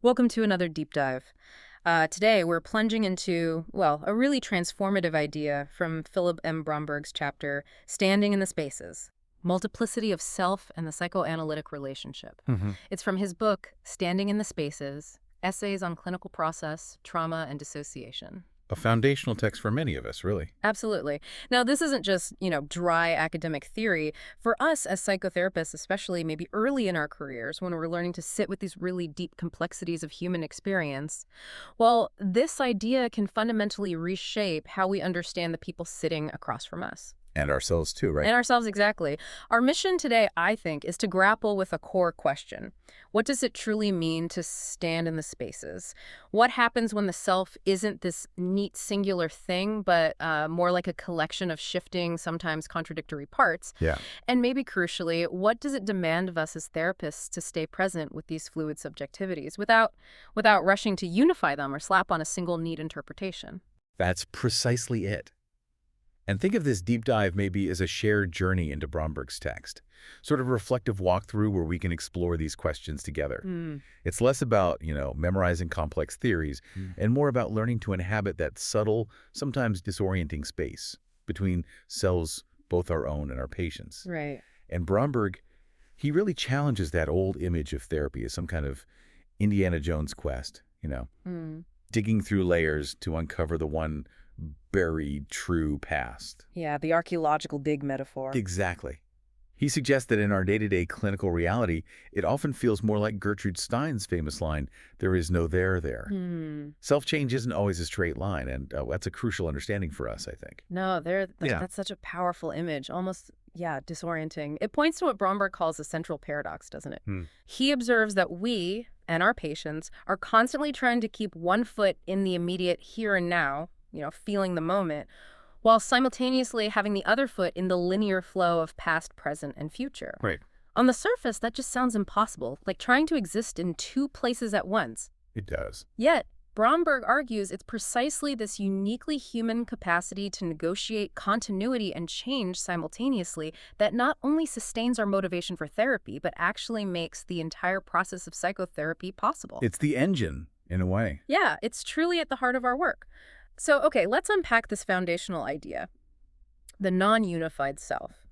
Welcome to another deep dive. Today, we're plunging into, well, a really transformative idea from Philip M. Bromberg's chapter, Standing in the Spaces, Multiplicity of Self and the Psychoanalytic Relationship. It's from his book, Standing in the Spaces, Essays on Clinical Process, Trauma, and Dissociation. A foundational text for many of us, really. Absolutely. Now, this isn't just, dry academic theory. For us as psychotherapists, especially maybe early in our careers when we're learning to sit with these really deep complexities of human experience, well, this idea can fundamentally reshape how we understand the people sitting across from us. And ourselves too, right? And ourselves, exactly. Our mission today, I think, is to grapple with a core question. What does it truly mean to stand in the spaces? What happens when the self isn't this neat singular thing, but more like a collection of shifting, sometimes contradictory parts? Yeah. And maybe crucially, what does it demand of us as therapists to stay present with these fluid subjectivities without rushing to unify them or slap on a single neat interpretation? That's precisely it. And think of this deep dive maybe as a shared journey into Bromberg's text, sort of a reflective walkthrough where we can explore these questions together. It's less about, memorizing complex theories and more about learning to inhabit that subtle, sometimes disorienting space between selves, both our own and our patients. Right. And Bromberg, he really challenges that old image of therapy as some kind of Indiana Jones quest, digging through layers to uncover the one buried true past. Yeah, the archaeological dig metaphor. Exactly. He suggests that in our day-to-day clinical reality, it often feels more like Gertrude Stein's famous line, "There is no there there." Self-change isn't always a straight line, and that's a crucial understanding for us, I think. No, that's such a powerful image, almost, disorienting. It points to what Bromberg calls a central paradox, doesn't it? He observes that we and our patients are constantly trying to keep one foot in the immediate here and now, feeling the moment, while simultaneously having the other foot in the linear flow of past, present, and future. Right. On the surface, that just sounds impossible, like trying to exist in two places at once. It does. Yet, Bromberg argues it's precisely this uniquely human capacity to negotiate continuity and change simultaneously that not only sustains our motivation for therapy, but actually makes the entire process of psychotherapy possible. It's the engine, in a way. Yeah, it's truly at the heart of our work. So, okay, let's unpack this foundational idea, the non-unified self.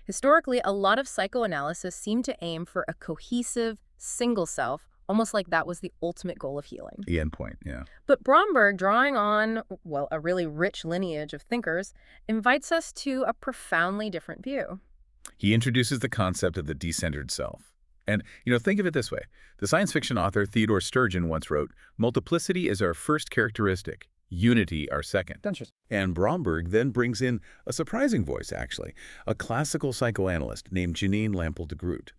Historically, a lot of psychoanalysis seemed to aim for a cohesive, single self, almost like that was the ultimate goal of healing. The end point, yeah. But Bromberg, drawing on, a really rich lineage of thinkers, invites us to a profoundly different view. He introduces the concept of the decentered self. And, think of it this way. The science fiction author Theodore Sturgeon once wrote, "Multiplicity is our first characteristic. Unity, our second." And Bromberg then brings in a surprising voice, actually, a classical psychoanalyst named Janine Lample de Groot.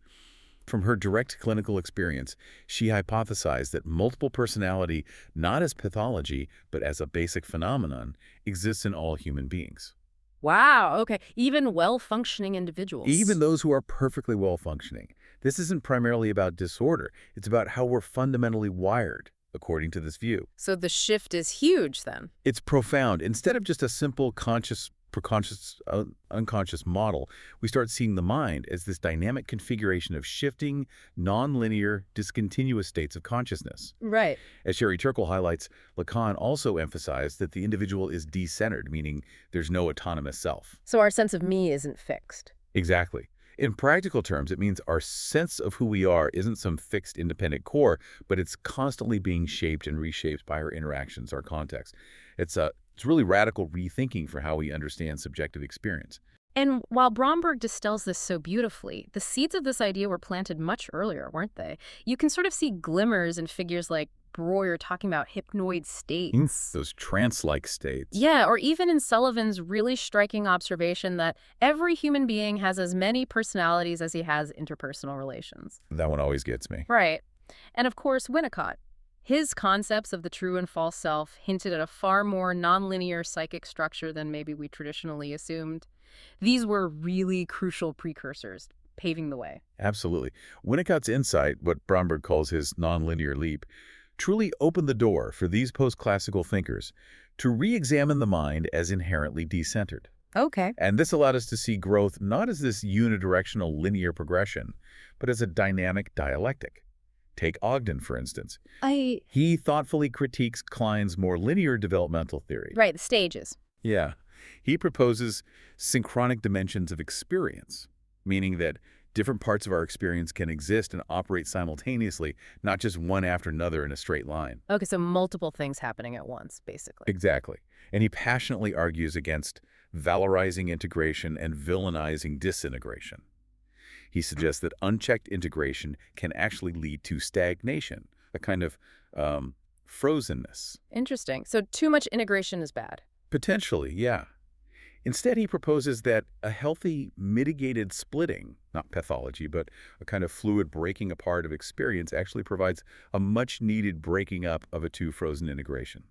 From her direct clinical experience, she hypothesized that multiple personality, not as pathology, but as a basic phenomenon, exists in all human beings. Wow, okay. Even well-functioning individuals. Even those who are perfectly well-functioning. This isn't primarily about disorder. It's about how we're fundamentally wired, according to this view. So the shift is huge, then. It's profound. Instead of just a simple conscious, preconscious, unconscious model, we start seeing the mind as this dynamic configuration of shifting, nonlinear, discontinuous states of consciousness. Right. As Sherry Turkle highlights, Lacan also emphasized that the individual is decentered, meaning there's no autonomous self. So our sense of me isn't fixed. Exactly. In practical terms, it means our sense of who we are isn't some fixed independent core, but it's constantly being shaped and reshaped by our interactions, our context. It's really radical rethinking for how we understand subjective experience. And while Bromberg distills this so beautifully, the seeds of this idea were planted much earlier, weren't they? You can sort of see glimmers in figures like Breuer talking about hypnoid states. Those trance-like states. Yeah, or even in Sullivan's really striking observation that every human being has as many personalities as he has interpersonal relations. That one always gets me. Right. And of course, Winnicott. His concepts of the true and false self hinted at a far more nonlinear psychic structure than maybe we traditionally assumed. These were really crucial precursors, paving the way. Absolutely. Winnicott's insight, what Bromberg calls his nonlinear leap, truly opened the door for these post-classical thinkers to re-examine the mind as inherently decentered. Okay. And this allowed us to see growth not as this unidirectional linear progression, but as a dynamic dialectic. Take Ogden, for instance. I... He thoughtfully critiques Klein's more linear developmental theory. Right, the stages. Yeah. He proposes synchronic dimensions of experience, meaning that different parts of our experience can exist and operate simultaneously, not just one after another in a straight line. Okay, so multiple things happening at once, basically. Exactly. And he passionately argues against valorizing integration and villainizing disintegration. He suggests that unchecked integration can actually lead to stagnation, a kind of frozenness. Interesting. So too much integration is bad. Potentially, yeah. Instead, he proposes that a healthy, mitigated splitting, not pathology, but a kind of fluid breaking apart of experience actually provides a much-needed breaking up of a too-frozen integration.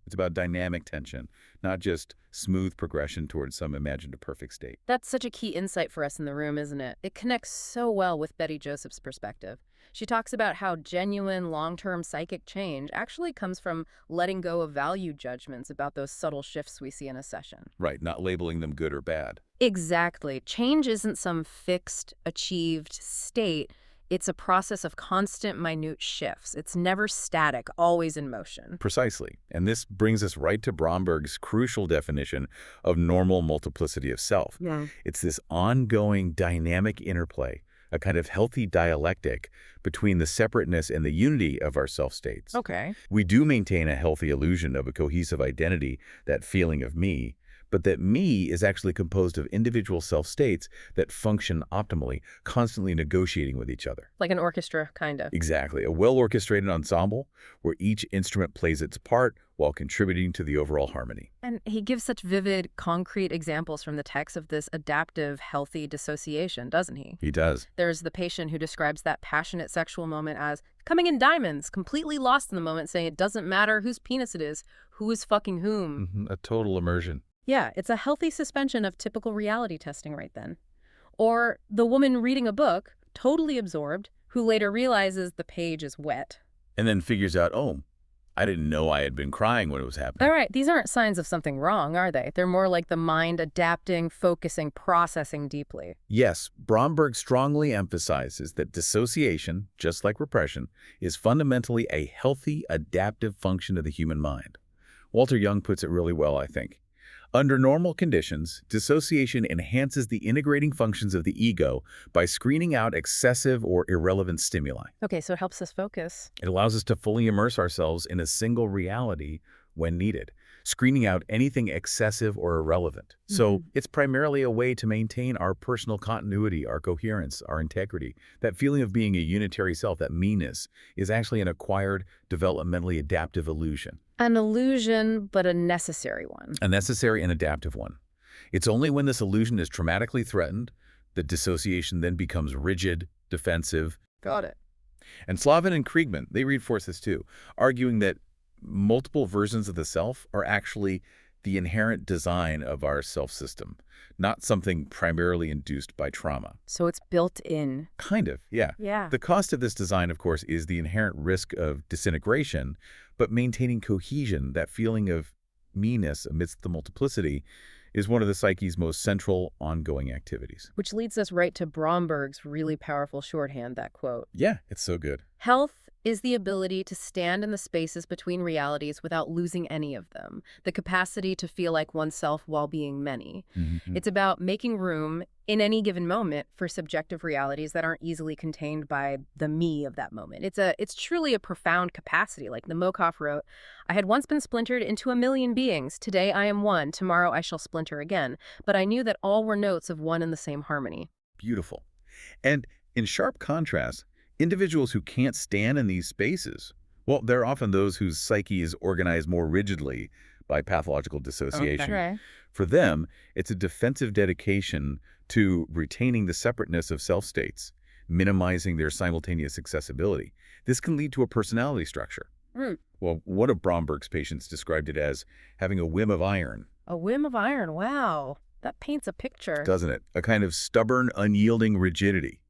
It's about dynamic tension, not just smooth progression towards some imagined perfect state. That's such a key insight for us in the room, isn't it? It connects so well with Betty Joseph's perspective. She talks about how genuine, long-term psychic change actually comes from letting go of value judgments about those subtle shifts we see in a session. Right, not labeling them good or bad. Exactly. Change isn't some fixed, achieved state. It's a process of constant, minute shifts. It's never static, always in motion. Precisely. And this brings us right to Bromberg's crucial definition of normal multiplicity of self. Yeah. It's this ongoing dynamic interplay, a kind of healthy dialectic between the separateness and the unity of our self-states. Okay. We do maintain a healthy illusion of a cohesive identity, that feeling of me, but that me is actually composed of individual self-states that function optimally, constantly negotiating with each other. Like an orchestra, kind of. Exactly. A well-orchestrated ensemble where each instrument plays its part while contributing to the overall harmony. And he gives such vivid, concrete examples from the text of this adaptive, healthy dissociation, doesn't he? He does. There's the patient who describes that passionate sexual moment as coming in diamonds, completely lost in the moment, saying it doesn't matter whose penis it is, who is fucking whom. A total immersion. Yeah, it's a healthy suspension of typical reality testing right then. Or the woman reading a book, totally absorbed, who later realizes the page is wet. And then figures out, oh, I didn't know I had been crying when it was happening. All right, these aren't signs of something wrong, are they? They're more like the mind adapting, focusing, processing deeply. Yes, Bromberg strongly emphasizes that dissociation, just like repression, is fundamentally a healthy, adaptive function of the human mind. Walter Young puts it really well, I think. Under normal conditions, dissociation enhances the integrating functions of the ego by screening out excessive or irrelevant stimuli. Okay, so it helps us focus. It allows us to fully immerse ourselves in a single reality when needed, screening out anything excessive or irrelevant. So it's primarily a way to maintain our personal continuity, our coherence, our integrity. That feeling of being a unitary self, that me-ness, is actually an acquired, developmentally adaptive illusion. An illusion, but a necessary one. A necessary and adaptive one. It's only when this illusion is traumatically threatened that dissociation then becomes rigid, defensive. Got it. And Slavin and Kriegman, they reinforce this too, arguing that multiple versions of the self are actually the inherent design of our self-system, not something primarily induced by trauma. So it's built in. Kind of, yeah. Yeah. The cost of this design, of course, is the inherent risk of disintegration, but maintaining cohesion, that feeling of me-ness amidst the multiplicity, is one of the psyche's most central ongoing activities. Which leads us right to Bromberg's really powerful shorthand, that quote. Yeah, it's so good. Health is the ability to stand in the spaces between realities without losing any of them, the capacity to feel like oneself while being many. It's about making room in any given moment for subjective realities that aren't easily contained by the me of that moment. It's truly a profound capacity. Like Nabokov wrote, I had once been splintered into a million beings. Today I am one. Tomorrow I shall splinter again. But I knew that all were notes of one and the same harmony. Beautiful. And in sharp contrast, individuals who can't stand in these spaces, well, they're often those whose psyche is organized more rigidly by pathological dissociation. Okay. Right. For them, it's a defensive dedication to retaining the separateness of self-states, minimizing their simultaneous accessibility. This can lead to a personality structure. Well, one of Bromberg's patients described it as having a whim of iron. A whim of iron, wow. That paints a picture. Doesn't it? A kind of stubborn, unyielding rigidity.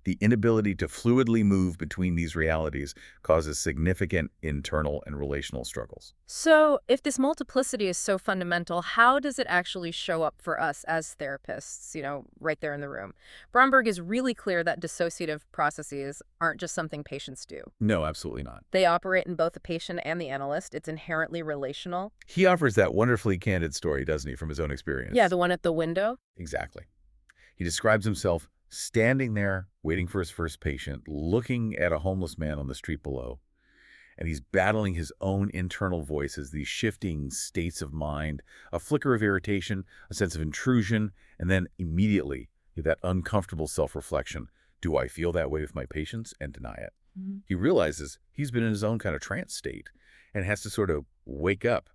The inability to fluidly move between these realities causes significant internal and relational struggles. So, if this multiplicity is so fundamental, how does it actually show up for us as therapists, right there in the room? Bromberg is really clear that dissociative processes aren't just something patients do. No, absolutely not. They operate in both the patient and the analyst. It's inherently relational. He offers that wonderfully candid story, doesn't he, from his own experience? Yeah, the one at the window. Exactly. He describes himself standing there, waiting for his first patient, looking at a homeless man on the street below. And he's battling his own internal voices, these shifting states of mind, a flicker of irritation, a sense of intrusion, and then immediately that uncomfortable self-reflection. Do I feel that way with my patients? And deny it. Mm-hmm. He realizes he's been in his own kind of trance state and has to sort of wake up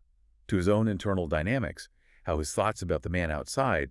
to his own internal dynamics, how his thoughts about the man outside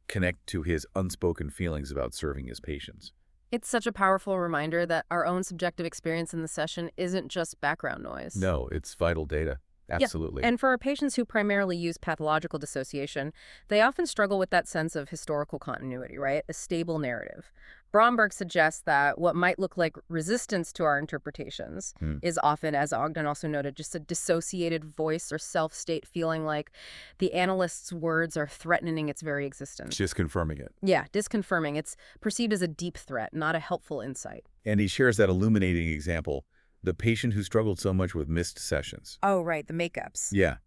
connect to his unspoken feelings about serving his patients. It's such a powerful reminder that our own subjective experience in the session isn't just background noise. No, it's vital data. Absolutely. Yeah. And for our patients who primarily use pathological dissociation, they often struggle with that sense of historical continuity, right? A stable narrative. Bromberg suggests that what might look like resistance to our interpretations is often, as Ogden also noted, just a dissociated voice or self-state feeling like the analyst's words are threatening its very existence. Just confirming it. Yeah, disconfirming. It's perceived as a deep threat, not a helpful insight. And he shares that illuminating example, the patient who struggled so much with missed sessions. Oh, right, the makeups. Yeah.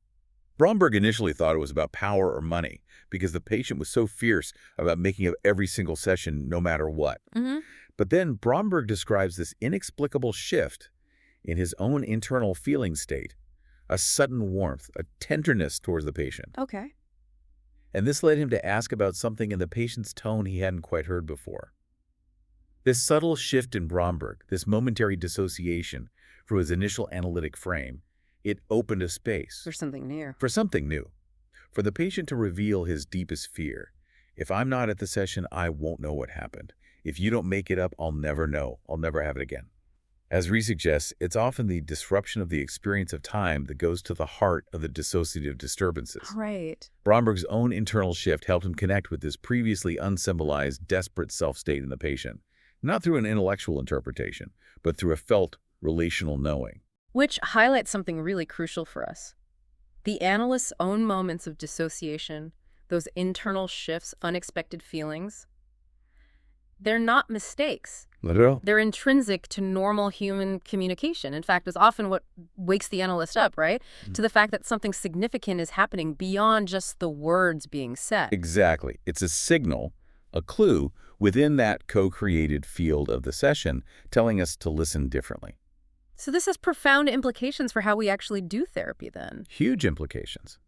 Bromberg initially thought it was about power or money because the patient was so fierce about making up every single session no matter what. Mm-hmm. But then Bromberg describes this inexplicable shift in his own internal feeling state, a sudden warmth, a tenderness towards the patient. Okay. And this led him to ask about something in the patient's tone he hadn't quite heard before. This subtle shift in Bromberg, this momentary dissociation from his initial analytic frame, it opened a space. For something new. For something new. For the patient to reveal his deepest fear. If I'm not at the session, I won't know what happened. If you don't make it up, I'll never know. I'll never have it again. As Rhys suggests, it's often the disruption of the experience of time that goes to the heart of the dissociative disturbances. Right. Bromberg's own internal shift helped him connect with this previously unsymbolized, desperate self-state in the patient, not through an intellectual interpretation, but through a felt, relational knowing. Which highlights something really crucial for us. The analyst's own moments of dissociation, those internal shifts, unexpected feelings, they're not mistakes. Not at all. They're intrinsic to normal human communication. In fact, it's often what wakes the analyst up, right? To the fact that something significant is happening beyond just the words being said. Exactly. It's a signal, a clue, within that co-created field of the session, telling us to listen differently. So this has profound implications for how we actually do therapy then. Huge implications.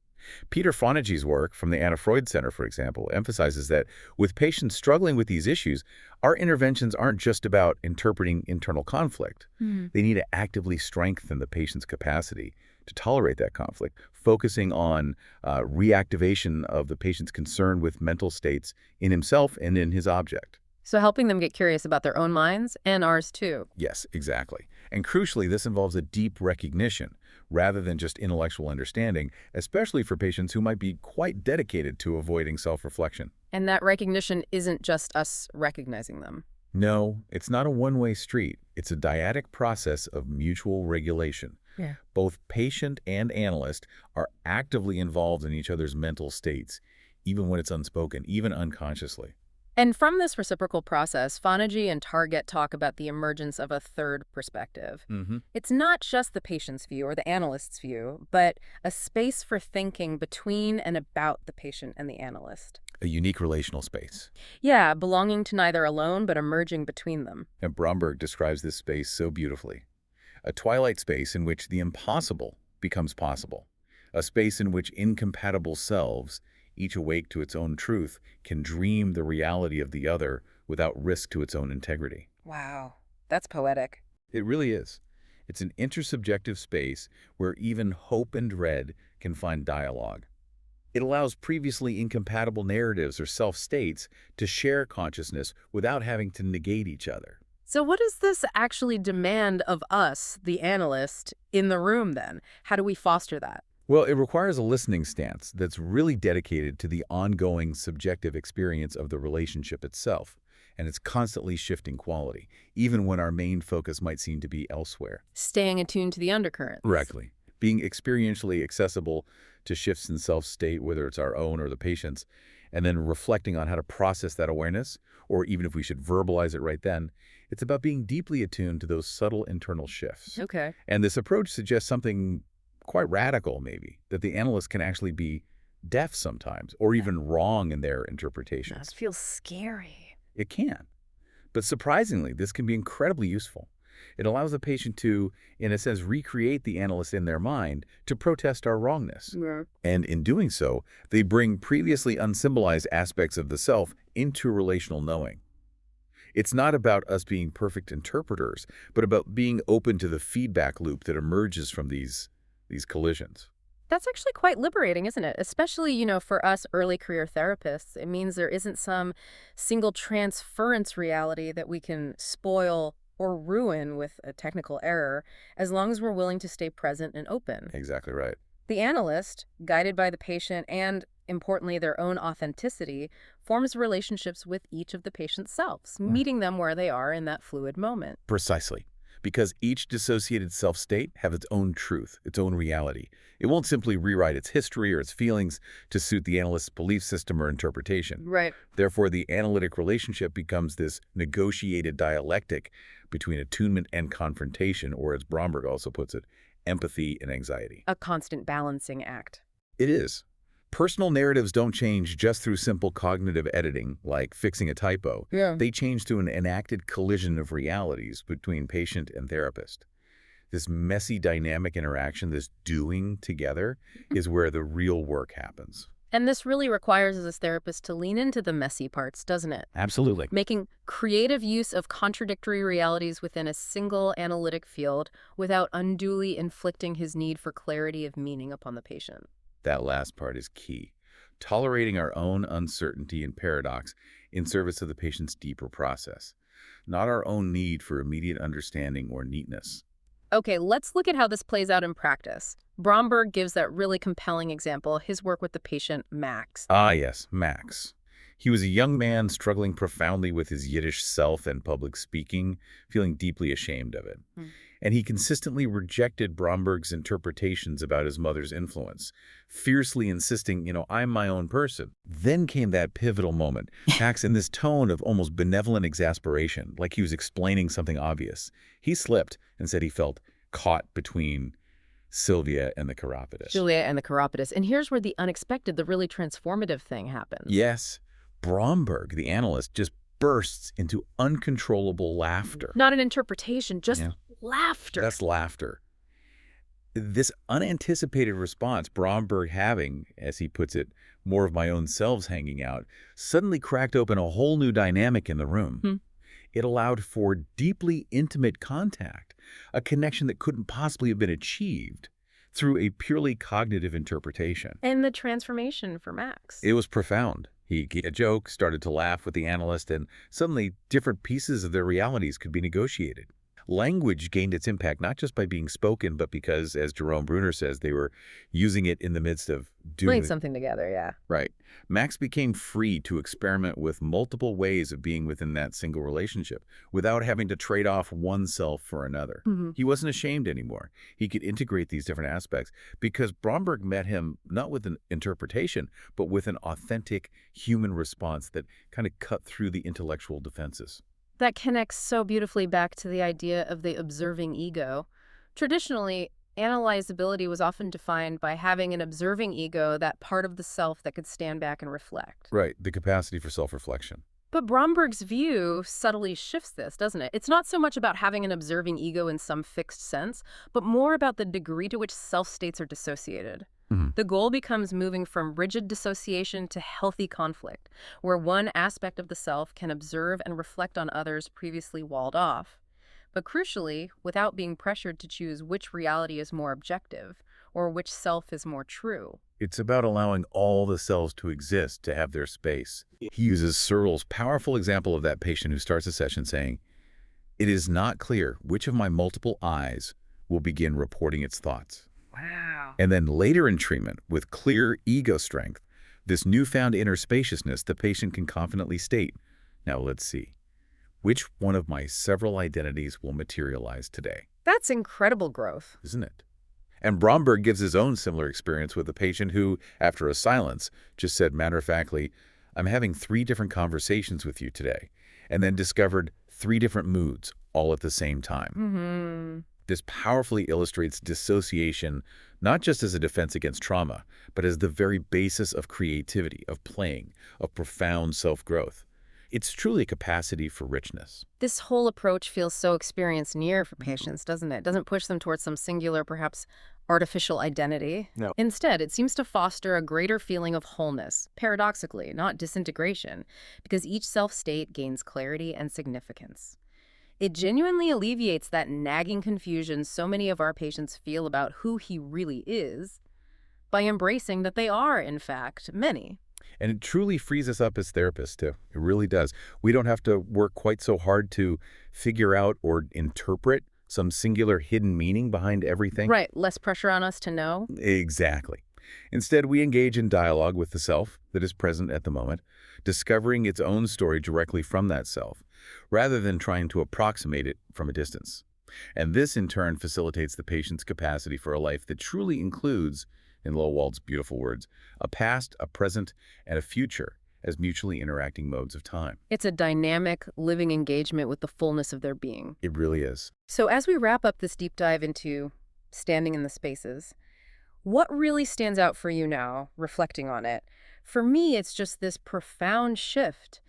Peter Fonagy's work from the Anna Freud Center, for example, emphasizes that with patients struggling with these issues, our interventions aren't just about interpreting internal conflict. They need to actively strengthen the patient's capacity to tolerate that conflict, focusing on reactivation of the patient's concern with mental states in himself and in his object. So helping them get curious about their own minds and ours too. Yes, exactly. And crucially, this involves a deep recognition rather than just intellectual understanding, especially for patients who might be quite dedicated to avoiding self-reflection. And that recognition isn't just us recognizing them. No, it's not a one-way street. It's a dyadic process of mutual regulation. Yeah. Both patient and analyst are actively involved in each other's mental states, even when it's unspoken, even unconsciously. And from this reciprocal process, Fonagy and Target talk about the emergence of a third perspective. It's not just the patient's view or the analyst's view, but a space for thinking between and about the patient and the analyst. A unique relational space. Yeah, belonging to neither alone, but emerging between them. And Bromberg describes this space so beautifully. A twilight space in which the impossible becomes possible. A space in which incompatible selves, each awake to its own truth, can dream the reality of the other without risk to its own integrity. Wow, that's poetic. It really is. It's an intersubjective space where even hope and dread can find dialogue. It allows previously incompatible narratives or self-states to share consciousness without having to negate each other. So what does this actually demand of us, the analyst, in the room then? How do we foster that? Well, it requires a listening stance that's really dedicated to the ongoing subjective experience of the relationship itself, and it's constantly shifting quality, even when our main focus might seem to be elsewhere. Staying attuned to the undercurrents. Correctly. Being experientially accessible to shifts in self-state, whether it's our own or the patient's, and then reflecting on how to process that awareness, or even if we should verbalize it right then, it's about being deeply attuned to those subtle internal shifts. Okay. And this approach suggests something quite radical, maybe, that the analyst can actually be deaf sometimes, or even wrong in their interpretations. That feels scary. It can. But surprisingly, this can be incredibly useful. It allows the patient to, in a sense, recreate the analyst in their mind to protest our wrongness. Yeah. And in doing so, they bring previously unsymbolized aspects of the self into relational knowing. It's not about us being perfect interpreters, but about being open to the feedback loop that emerges from these collisions. That's actually quite liberating, isn't it? Especially, for us early career therapists. It means there isn't some single transference reality that we can spoil or ruin with a technical error, as long as we're willing to stay present and open. Exactly right. The analyst, guided by the patient and, importantly, their own authenticity, forms relationships with each of the patient's selves, meeting them where they are in that fluid moment. Precisely. Because each dissociated self-state has its own truth, its own reality. It won't simply rewrite its history or its feelings to suit the analyst's belief system or interpretation. Right. Therefore, the analytic relationship becomes this negotiated dialectic between attunement and confrontation, or as Bromberg also puts it, empathy and anxiety. A constant balancing act. It is. Personal narratives don't change just through simple cognitive editing, like fixing a typo. Yeah. They change through an enacted collision of realities between patient and therapist. This messy dynamic interaction, this doing together, is where the real work happens. And this really requires us as therapists to lean into the messy parts, doesn't it? Absolutely. Making creative use of contradictory realities within a single analytic field without unduly inflicting his need for clarity of meaning upon the patient. That last part is key. Tolerating our own uncertainty and paradox in service of the patient's deeper process, not our own need for immediate understanding or neatness. Okay, let's look at how this plays out in practice. Bromberg gives that really compelling example, his work with the patient, Max. Ah, yes, Max. He was a young man struggling profoundly with his Yiddish self and public speaking, feeling deeply ashamed of it. And he consistently rejected Bromberg's interpretations about his mother's influence, fiercely insisting, I'm my own person. Then came that pivotal moment, Max in this tone of almost benevolent exasperation, like he was explaining something obvious. He slipped and said he felt caught between Sylvia and the chiropodist. Julia and the chiropodist. And here's where the unexpected, the really transformative thing happens. Yes. Bromberg, the analyst, just bursts into uncontrollable laughter. Not an interpretation, just laughter. That's laughter. This unanticipated response, Bromberg having, as he puts it, more of my own selves hanging out, suddenly cracked open a whole new dynamic in the room. It allowed for deeply intimate contact, a connection that couldn't possibly have been achieved through a purely cognitive interpretation. And the transformation for Max. It was profound. He gave a joke, started to laugh with the analyst, and suddenly different pieces of their realities could be negotiated. Language gained its impact not just by being spoken, but because, as Jerome Bruner says, they were using it in the midst of doing something together, yeah. Right. Max became free to experiment with multiple ways of being within that single relationship without having to trade off oneself for another. He wasn't ashamed anymore. He could integrate these different aspects because Bromberg met him not with an interpretation, but with an authentic human response that kind of cut through the intellectual defenses. That connects so beautifully back to the idea of the observing ego. Traditionally, analyzability was often defined by having an observing ego, that part of the self that could stand back and reflect. Right, the capacity for self-reflection. But Bromberg's view subtly shifts this, doesn't it? It's not so much about having an observing ego in some fixed sense, but more about the degree to which self-states are dissociated. The goal becomes moving from rigid dissociation to healthy conflict, where one aspect of the self can observe and reflect on others previously walled off, but crucially, without being pressured to choose which reality is more objective or which self is more true. It's about allowing all the selves to exist, to have their space. He uses Searle's powerful example of that patient who starts a session saying, "It is not clear which of my multiple eyes will begin reporting its thoughts." Wow. And then later in treatment, with clear ego strength, this newfound inner spaciousness, the patient can confidently state, "Now let's see. Which one of my several identities will materialize today? That's incredible growth. Isn't it? And Bromberg gives his own similar experience with a patient who, after a silence, just said matter-of-factly, "I'm having 3 different conversations with you today," and then discovered 3 different moods all at the same time. This powerfully illustrates dissociation, not just as a defense against trauma, but as the very basis of creativity, of playing, of profound self-growth. It's truly a capacity for richness. This whole approach feels so experience near for patients, doesn't it? Doesn't push them towards some singular, perhaps artificial identity. No. Instead, it seems to foster a greater feeling of wholeness, paradoxically, not disintegration, because each self-state gains clarity and significance. It genuinely alleviates that nagging confusion so many of our patients feel about who he really is by embracing that they are, in fact, many. And it truly frees us up as therapists, too. It really does. We don't have to work quite so hard to figure out or interpret some singular hidden meaning behind everything. Right, less pressure on us to know. Exactly. Instead, we engage in dialogue with the self that is present at the moment, discovering its own story directly from that self, rather than trying to approximate it from a distance. And this, in turn, facilitates the patient's capacity for a life that truly includes, in Lowald's beautiful words, a past, a present, and a future as mutually interacting modes of time. It's a dynamic, living engagement with the fullness of their being. It really is. So as we wrap up this deep dive into standing in the spaces, what really stands out for you now, reflecting on it? For me, it's just this profound shift,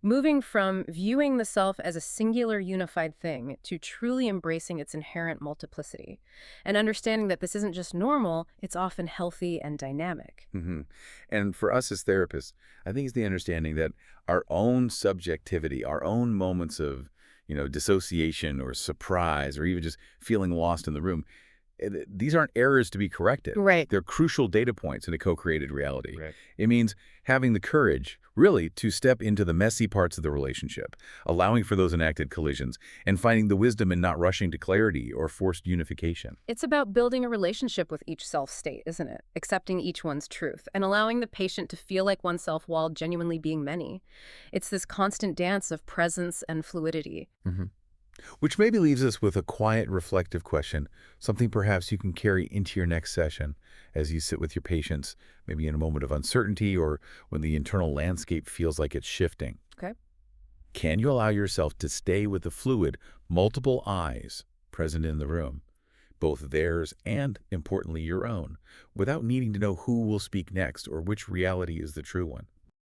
moving from viewing the self as a singular unified thing to truly embracing its inherent multiplicity, and understanding that this isn't just normal, it's often healthy and dynamic. And for us as therapists, I think it's the understanding that our own subjectivity, our own moments of, dissociation or surprise or even just feeling lost in the room, these aren't errors to be corrected. Right. They're crucial data points in a co-created reality. Right. It means having the courage, really, to step into the messy parts of the relationship, allowing for those enacted collisions, and finding the wisdom in not rushing to clarity or forced unification. It's about building a relationship with each self-state, isn't it? Accepting each one's truth and allowing the patient to feel like oneself while genuinely being many. It's this constant dance of presence and fluidity. Which maybe leaves us with a quiet, reflective question, something perhaps you can carry into your next session as you sit with your patients, maybe in a moment of uncertainty or when the internal landscape feels like it's shifting. Okay. Can you allow yourself to stay with the fluid, multiple eyes present in the room, both theirs and, importantly, your own, without needing to know who will speak next or which reality is the true one?